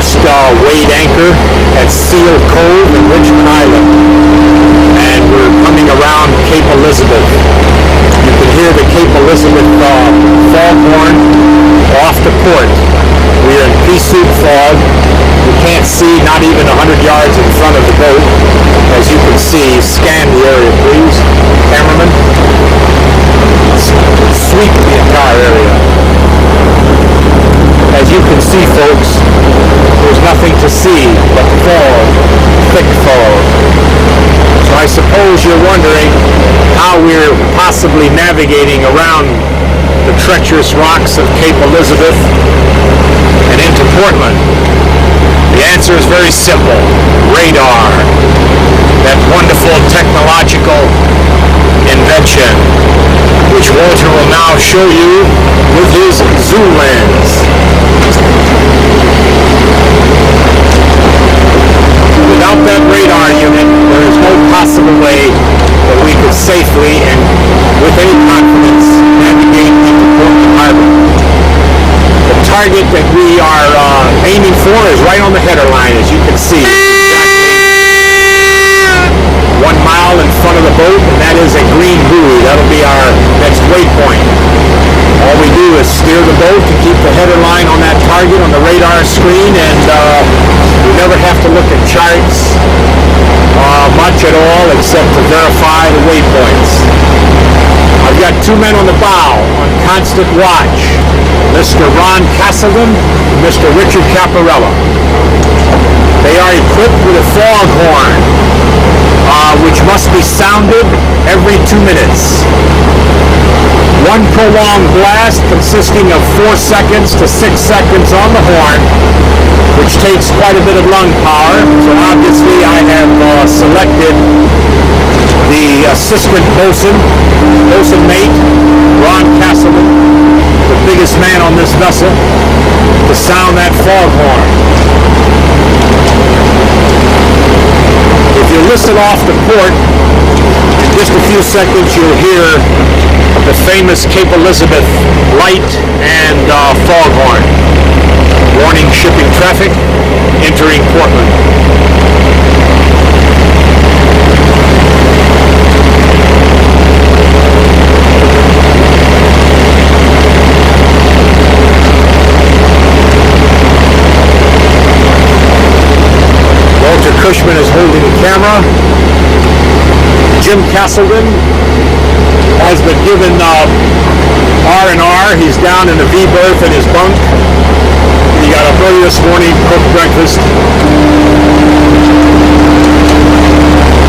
just weighed anchor at Seal Cove in Richmond Island, and we're coming around Cape Elizabeth. You can hear the Cape Elizabeth foghorn off the port. We're in pea soup fog. You can't see not even 100 yards in front of the boat. As you can see, scan the area, please, cameraman. Sweep the entire area. As you can see, folks, there's nothing to see but fog, thick fog. So I suppose you're wondering how we're possibly navigating around the treacherous rocks of Cape Elizabeth and into Portland. The answer is very simple. Radar. That wonderful technological invention, which Walter will now show you with his zoom lens. Without that radar unit, there is no possible way that we could safely and with any confidence navigate into Portland Harbor. The target that we are aiming for is right on the header line, as you can see. Exactly 1 mile in front of the boat, and that is a green buoy. That'll be our next waypoint. All we do is steer the boat to keep the header line on that target on the radar screen, and we never have to look at charts much at all except to verify the waypoints. I've got 2 men on the bow on constant watch, Mr. Ron Caseldon and Mr. Richard Caparella. They are equipped with a foghorn, which must be sounded every 2 minutes. One prolonged blast consisting of 4 seconds to 6 seconds on the horn, which takes quite a bit of lung power. So obviously I have selected the assistant bosun mate, Ron Caseldon, the biggest man on this vessel, to sound that foghorn. If you listen off the port, in just a few seconds you'll hear the famous Cape Elizabeth light and foghorn, warning shipping traffic entering Portland. Cushman is holding the camera. Jim Caseldon has been given R&R. He's down in the V berth in his bunk. He got up early this morning, cooked breakfast.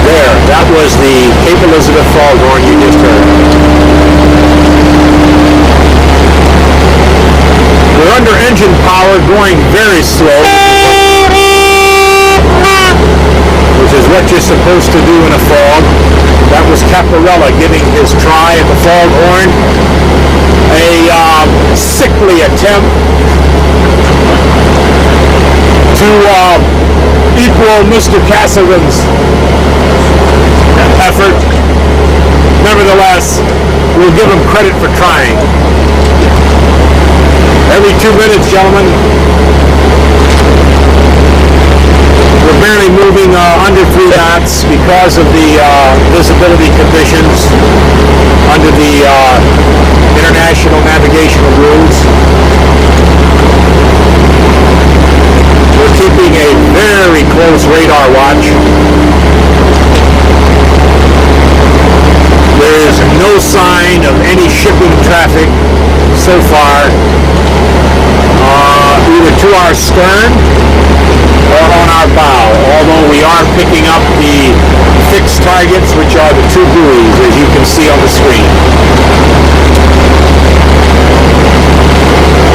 There, that was the Cape Elizabeth foghorn you just heard. We're under engine power, going very slow, which is what you're supposed to do in a fog. That was Caparella giving his try at the foghorn. A sickly attempt to equal Mr. Caseldon's effort. Nevertheless, we'll give him credit for trying. Every 2 minutes, gentlemen. We're barely moving under 3 knots because of the visibility conditions under the international navigational rules. We're keeping a very close radar watch. There is no sign of any shipping traffic so far, either to our stern or on our bow, although we are picking up the fixed targets, which are the 2 buoys, as you can see on the screen.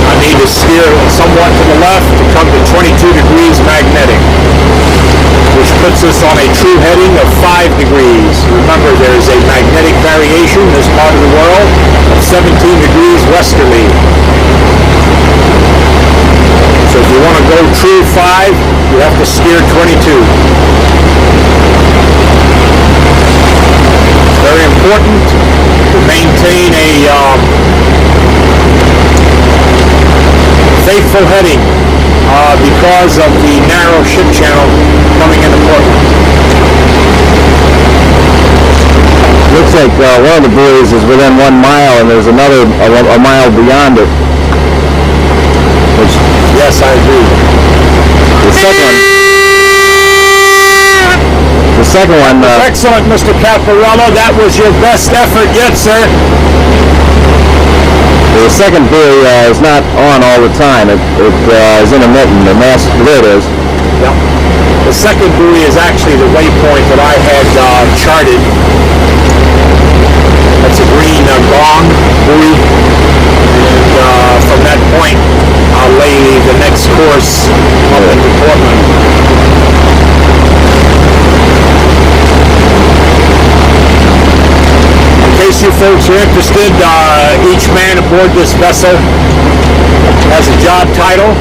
I need to steer somewhat to the left to come to 22 degrees magnetic, which puts us on a true heading of 5 degrees. Remember, there is a magnetic variation in this part of the world of 17 degrees westerly. So if you want to go true 5, you have to steer 22. It's very important to maintain a faithful heading because because of the narrow ship channel coming into Portland. Looks like one of the buoys is within 1 mile, and there's another a mile beyond it. Which, yes, I agree. The second one. Excellent, Mr. Caparella. That was your best effort yet, sir. The second buoy is not on all the time. It is intermittent. The mast lid is. Yeah. The second buoy is actually the waypoint that I had charted. That's a green gong buoy. And from that point, I'll lay the next course up into Portland. In case you folks are interested, each man aboard this vessel has a job title.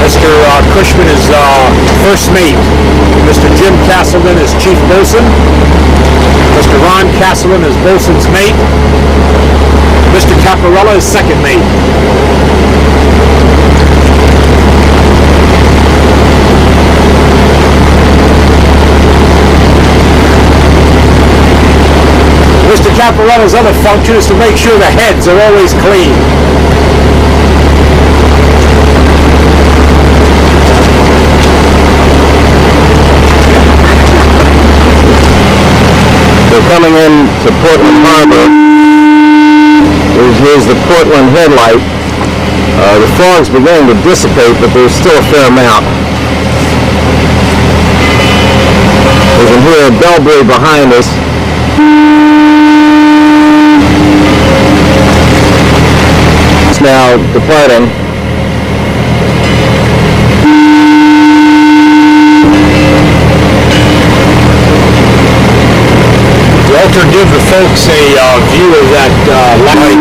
Mr. Cushman is first mate. Mr. Jim Caseldon is chief bosun. Mr. Ron Caseldon is bosun's mate. Mr. Caparella is second mate. Mr. Caparella's other function is to make sure the heads are always clean. We're coming in to Portland Harbor. Here's the Portland headlight. The fog's beginning to dissipate, but there's still a fair amount. We can hear a bell buoy behind us. It's now departing. Walter, give the folks a view of that light.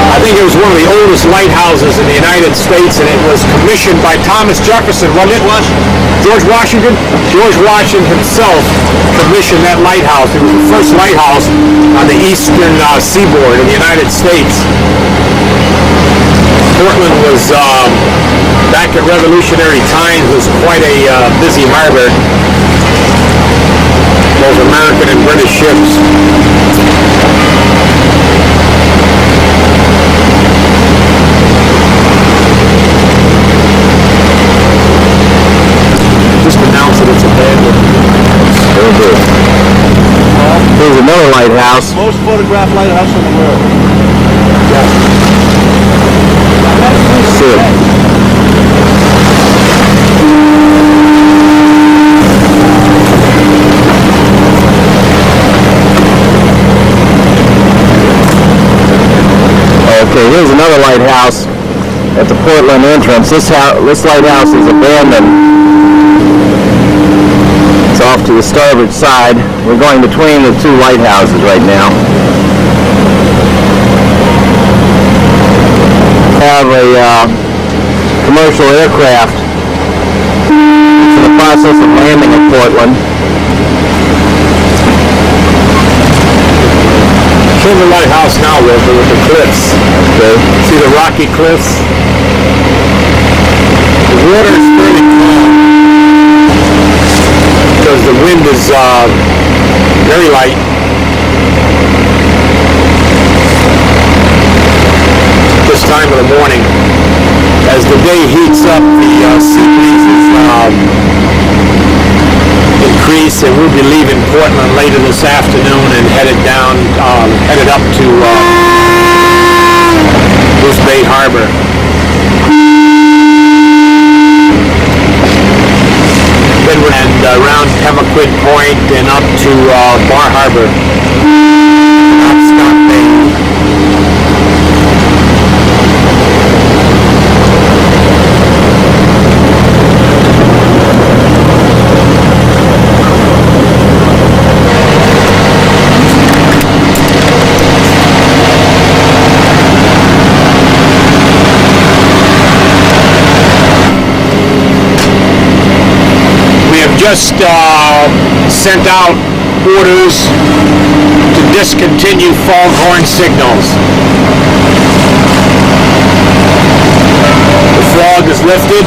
I think it was one of the oldest lighthouses in the United States, and it was commissioned by Thomas Jefferson, wasn't it? George Washington? George Washington himself commissioned that lighthouse. It was the first lighthouse on the eastern seaboard of the United States. Portland was, back at Revolutionary times, was quite a busy harbor. Both American and British ships. Just announce that it's abandoned. Very good. Here's another lighthouse. Most photographed lighthouse in the world. See it. Okay, here's another lighthouse at the Portland entrance. This lighthouse is abandoned. It's off to the starboard side. We're going between the two lighthouses right now. We have a commercial aircraft. It's in the process of landing at Portland. Show the lighthouse now, Walter, with the cliffs. Okay. See the rocky cliffs? The water is fairly calm because the wind is very light. This time of the morning. As the day heats up, the sea breezes increase, and we'll be leaving Portland later this afternoon and headed up to Goose Bay Harbor. And around Pemaquid Point and up to Bar Harbor. Penobscot Bay. Just sent out orders to discontinue foghorn signals. lifted.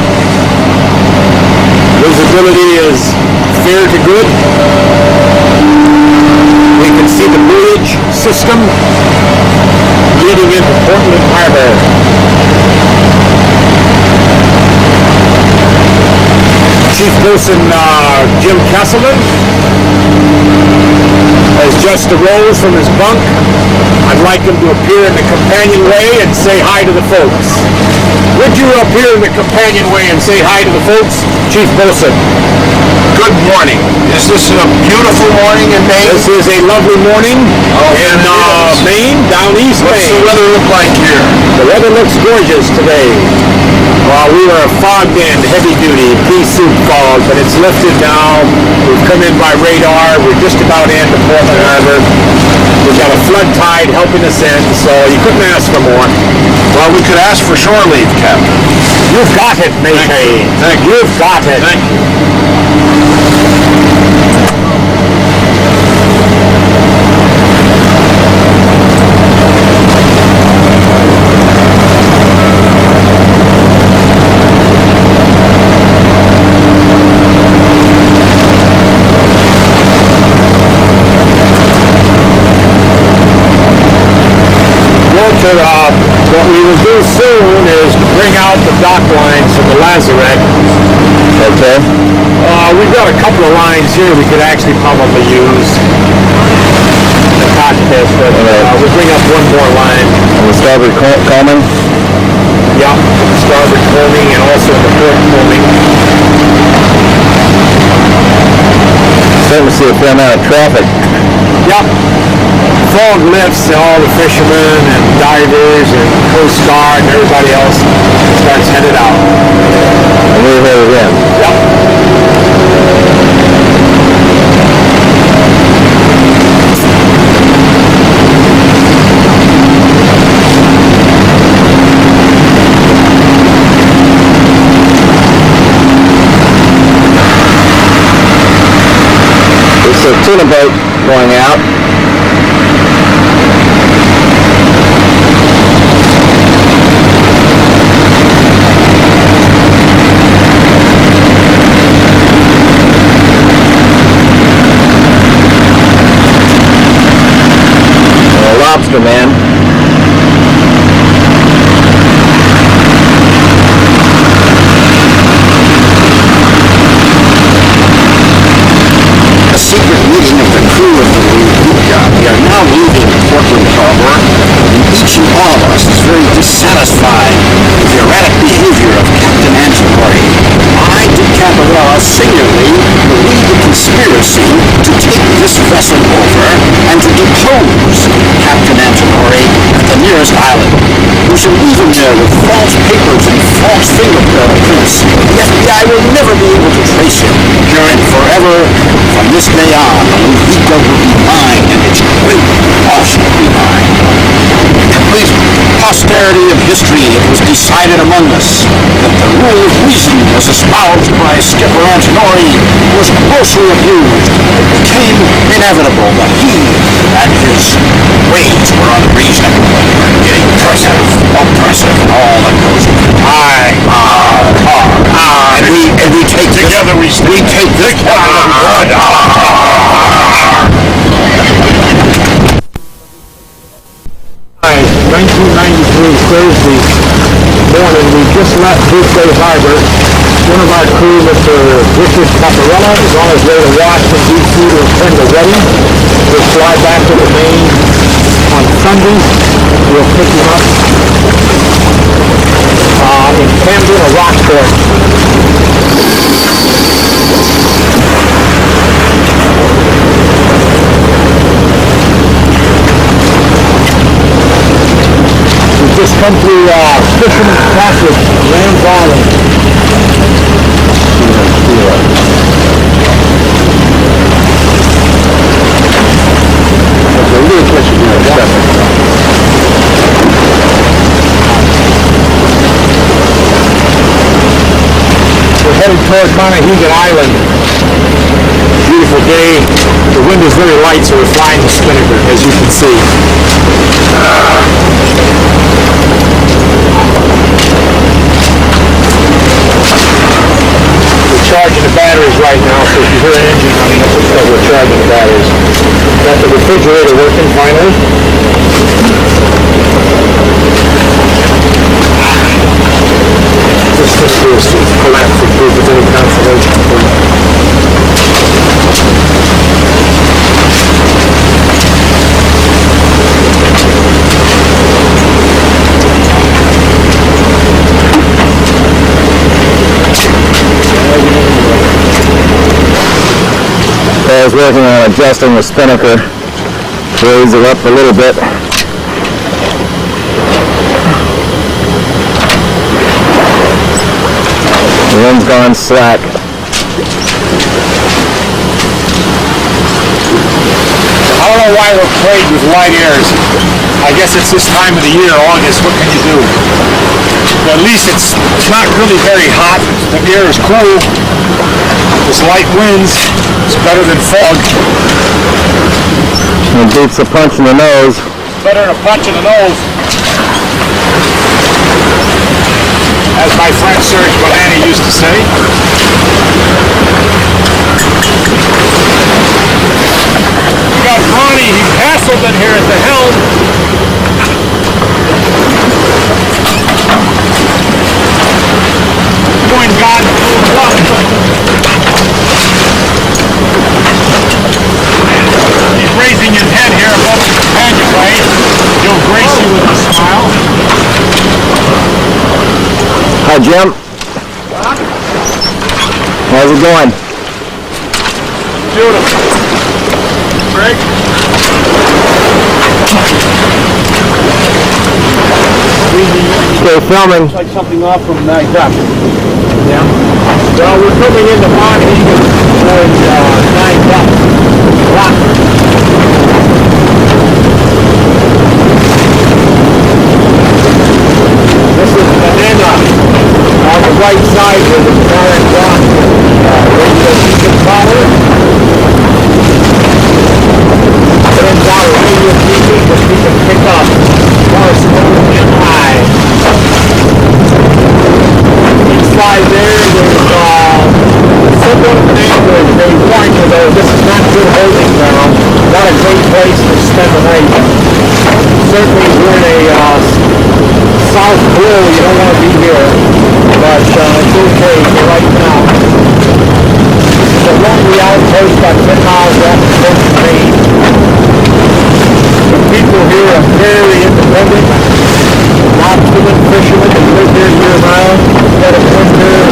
Visibility is fair to good. We can see the bridge system leading into Portland Harbor. Chief Bosun Jim Caseldon has just arose from his bunk. I'd like him to appear in the companionway and say hi to the folks. Would you appear in the companionway and say hi to the folks, Chief Bosun? Good morning. Is this a beautiful morning in Maine? This is a lovely morning in Maine, down east What's Maine. the weather look like here? The weather looks gorgeous today. We were fogged in, heavy duty, pea soup fog, but it's lifted now. We've come in by radar. We're just about into Portland Harbor. We've got a flood tide helping us in, so you couldn't ask for more. Well, we could ask for shore leave, Captain. You've got it, Maytay. Thank you. You've got it. Thank you. What we will do soon is bring out the dock lines from the lazarette. Okay. We've got a couple of lines here we could actually probably use in the cockpit, but we'll bring up one more line. On the starboard combing? Yeah, starboard combing and also the port combing. Starting to see a fair amount of traffic. Yep. Fog lifts and all the fishermen and divers and Coast Guard and everybody else starts headed out. And we're here again. Yep. It's a tuna boat going out. Lobster man. A secret meeting of the crew of the Ludvika. We are now leaving Portland Harbor, and each and all of us is very dissatisfied with the erratic behavior of Captain Antinori. I, to Caparella, singularly believe the conspiracy to take this vessel over and to depose Captain Antinori at the nearest island. We shall leave him there with false papers and false fingerprints. The FBI will never be able to trace him. Here and forever, from this day on, the Ludvika will be mine, and its great loss will be mine. And please, posterity of history, it was decided among us that the rule of reason as espoused by Skipper Antinori was grossly abused. It became inevitable that he and his ways were unreasonable and getting oppressive, and all that goes with it. And we take together we take this one. 1993 Thursday morning, we just left Buffet Harbor. One of our crew, Mr. Richard Caparella, is on his way to Washington, D.C. to attend a wedding. We'll fly back to the Maine on Sunday. We'll pick him up in Camden or Rockland. Just come through Fisherman's Passage, Rams Island. There's a little picture here. We're headed toward Monahegan Island. Beautiful day. The wind is very light, so we're flying the spinnaker, as you can see. right now, so if you hear an engine running, that's what we're charging the batteries. Got the refrigerator working finally. This thing here is collapsing proof with any consolation proof. I was working on adjusting the spinnaker, raise it up a little bit. The wind's gone slack. I don't know why we're plagued with light airs. I guess it's this time of the year, August. What can you do? But at least it's not really very hot. The air is cool. This light winds. It's better than fog. It beats a punch in the nose. Better than a punch in the nose. As my friend Serge Balani used to say. We got Ronnie Caseldon here at the helm. Going God luck. He's raising his head here above the companionway. He'll grace you with a smile. Hi, Jim. How's it going? Beautiful. Greg? Okay, filming. Like something off from Night Up. Yeah. Well, we're coming into Monhegan towards 9 bucks. Rockland. This is Banana on the right side with the current rock. Radio beacon power. Turns out radio beacon that we can pick up more slow and high. Inside there, there's somewhat of an anchorage. They warn you though, this is not good holding ground. Not a great place to spend the night. Certainly we're in a south blow, you don't want to be here. But it's okay for right now. This is a lonely outpost about 10 miles off the coast of Maine. The people here are very independent. Not too many fishermen that live here year round. Let them live here.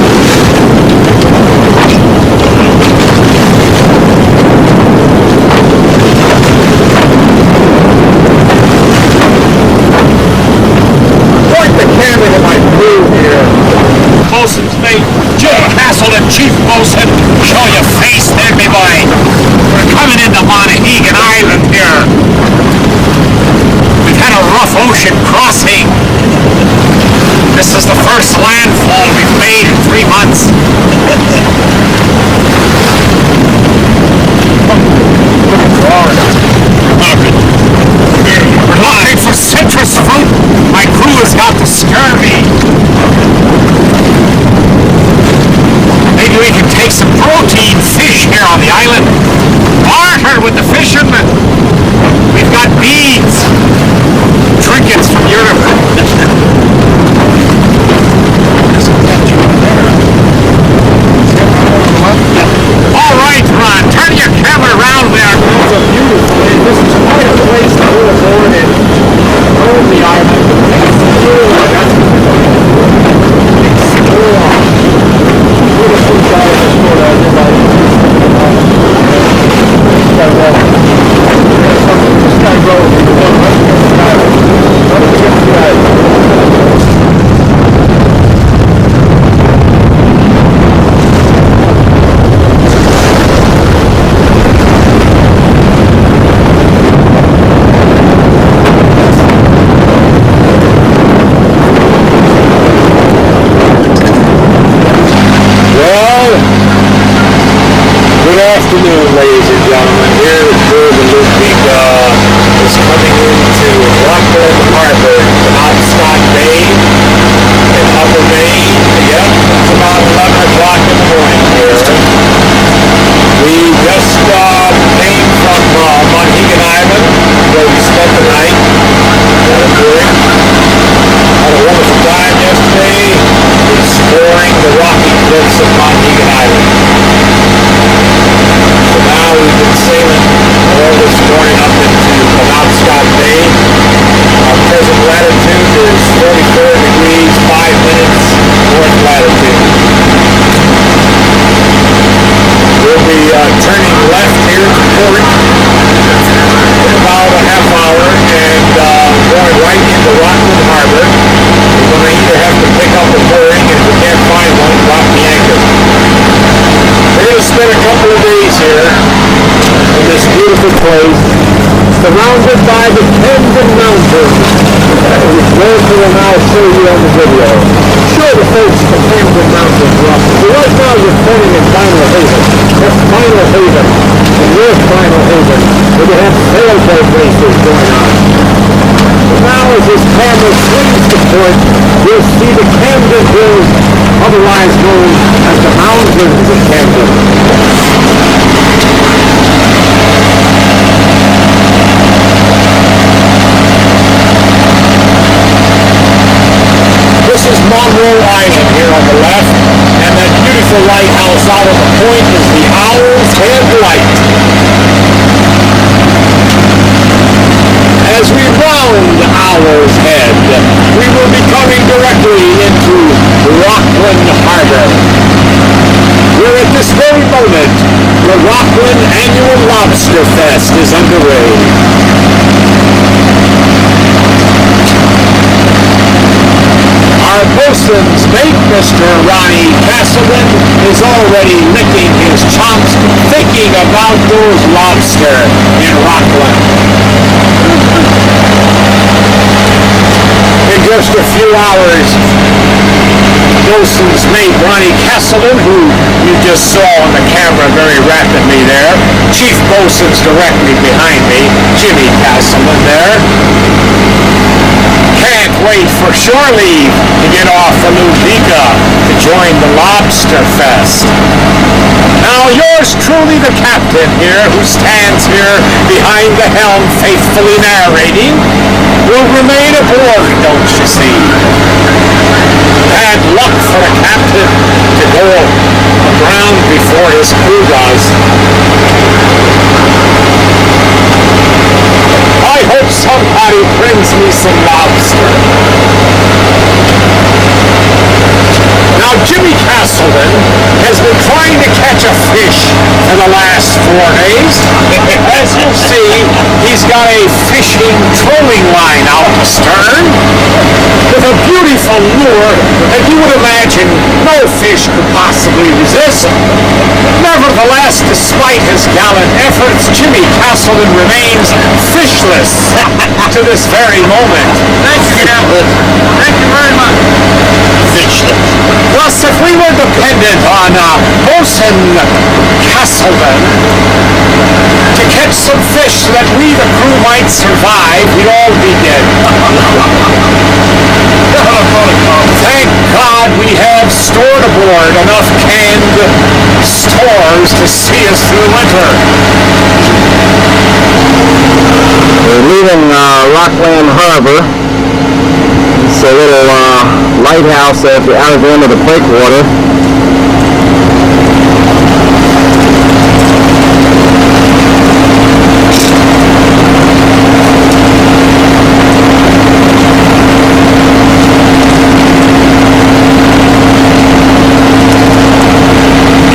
Point the camera to my crew here. Bosun's mate, Joe Caseldon, Chief Bosun. Show your face there, me boy. We're coming into Monhegan Island here. We've had a rough ocean crossing. This is the first landfall we've made in 3 months. We're looking for citrus fruit. My crew has got the scurvy. Maybe we can take some protein fish here on the island. Barter with the fishermen. We've got beads. Trinkets from Europe. All right, Ron, turn your camera around there. It's a beautiful place. This is quite a place to go aboard and roam the island. Explore. Beautiful side of the sport, everybody. This guy goes. Good afternoon, ladies and gentlemen. Here the Cove and Ludvika is coming into Rockland, Harbar, Penobscot Bay, in Upper Maine. Yep, it's about 11 o'clock in the morning here. of the rocky cliffs of Montegan Island. So now we've been sailing all this morning up into Penobscot Bay. Our present latitude is 44 degrees, 5 minutes north latitude. We'll be turning left here to port in about a half hour and going right into Rockland Harbor. We're going to either have to pick up a mooring, and if we can't find one, drop the anchor. We're going to spend a couple of days here in this beautiful place, surrounded by the Caseldon Mountains, which Walter will now show you on the video. Show the folks the Caseldon Mountains, Ross. So right now you're filming in Final Haven. That's Final Haven, and North Final Haven, where they have sailboat races going on. So now as this camera swings to port, you'll see the Camden Hills, otherwise known as the Mountains of Camden. This is Monroe Island here on the left, and that beautiful lighthouse out on the point is the Owl's Head Light. As we round Owl's Head, we will be coming directly into Rockland Harbor. We're at this very moment, the Rockland Annual Lobster Fest is underway. Our bosun's mate, Mr. Ronnie Caseldon, is already licking his chops, thinking about those lobster in Rockland. In just a few hours, bosun's mate, Ronnie Caseldon, who you just saw on the camera very rapidly there, Chief Bosun's directly behind me, Jimmy Caseldon there, can't wait for shore leave to get off for Ludvika to join the Lobster Fest. Now yours truly, the captain here, who stands here behind the helm faithfully narrating, will remain aboard, don't you see? Bad luck for the captain to go aground before his crew does. I hope somebody brings me some lobster. Now, Jimmy Caseldon has been trying to catch a fish for the last 4 days. As you'll see, he's got a fishing trolling line out astern with a beautiful lure that you would imagine no fish could possibly resist. Nevertheless, despite his gallant efforts, Jimmy Caseldon remains fishless to this very moment. Thank you, Captain. Thank you very much. Fishless. Thus, if we were dependent on Bosun Caseldon to catch some fish so that we, the crew, might survive, we'd all be dead. Thank God we have stored aboard enough canned stores to see us through winter. We're leaving Rockland Harbor. It's a little lighthouse at the outer end of the breakwater.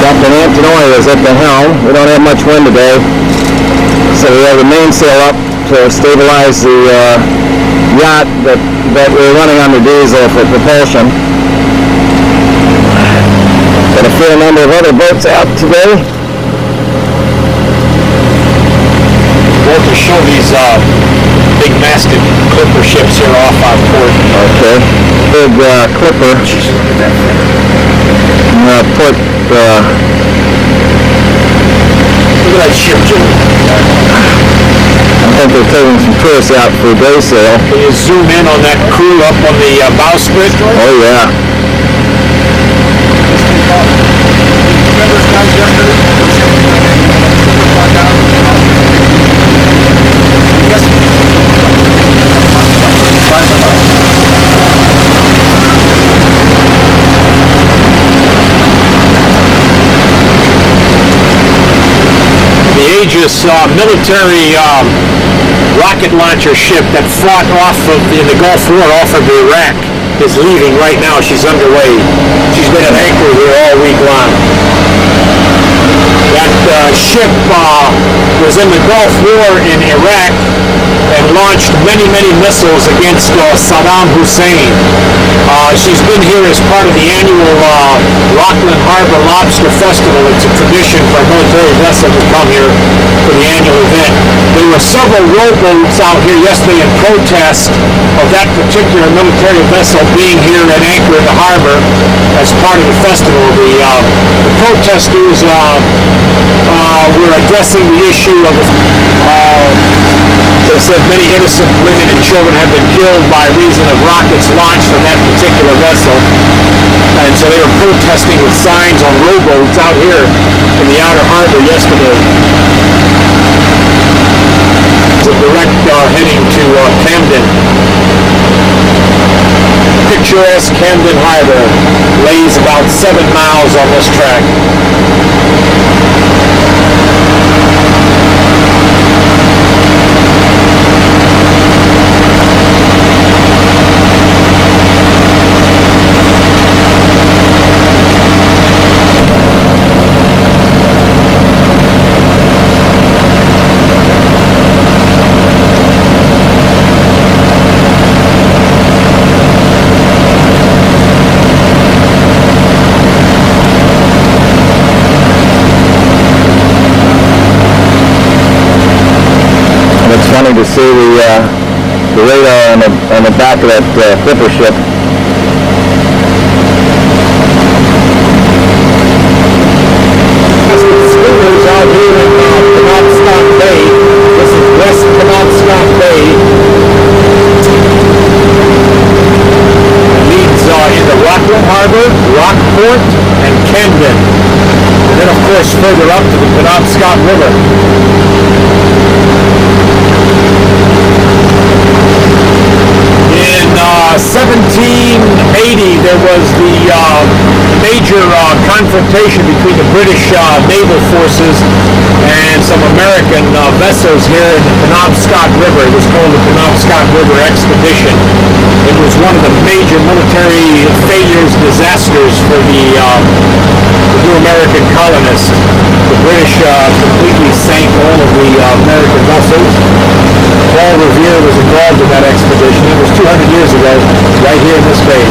Captain Antinori is at the helm. We don't have much wind today, so we have the mainsail up to stabilize the yacht that we're running under diesel for propulsion. Got a fair number of other boats out today. We'll have to show these big masted clipper ships here off our port. Okay, big clipper. Port. Look at that ship, Jimmy. I think they're taking some tourists out for a day sail. Can you zoom in on that crew up on the bowsprit? Oh yeah. prestigious military rocket launcher ship that fought in the Gulf War off of Iraq is leaving right now. She's underway. She's been at anchor here all week long. That ship was in the Gulf War in Iraq and launched many, many missiles against Saddam Hussein. She's been here as part of the annual Rockland Harbar Lobster Festival. It's a tradition for a military vessel to come here for the annual event. There were several rowboats out here yesterday in protest of that particular military vessel being here at anchor in the harbor as part of the festival. The protesters were addressing the issue of they said many innocent women and children have been killed by reason of rockets launched from that particular vessel. And so they were protesting with signs on rowboats out here in the outer harbor yesterday. It's a direct heading to Camden. Picturesque Camden Harbor lays about 7 miles on this track. Funny to see the radar on the back of that flipper ship. Schooners out here in Penobscot Bay. This is West Penobscot Bay. It leads into Rockland Harbor, Rockport, and Camden. And then, of course, further up to the Penobscot River. In 1780, there was the major confrontation between the British naval forces and some American vessels here in the Penobscot River. It was called the Penobscot River Expedition. It was one of the major military failures, disasters for the new American colonists. The British completely sank all of the American vessels. Paul Revere was involved in that expedition. It was 200 years ago, right here in this bay.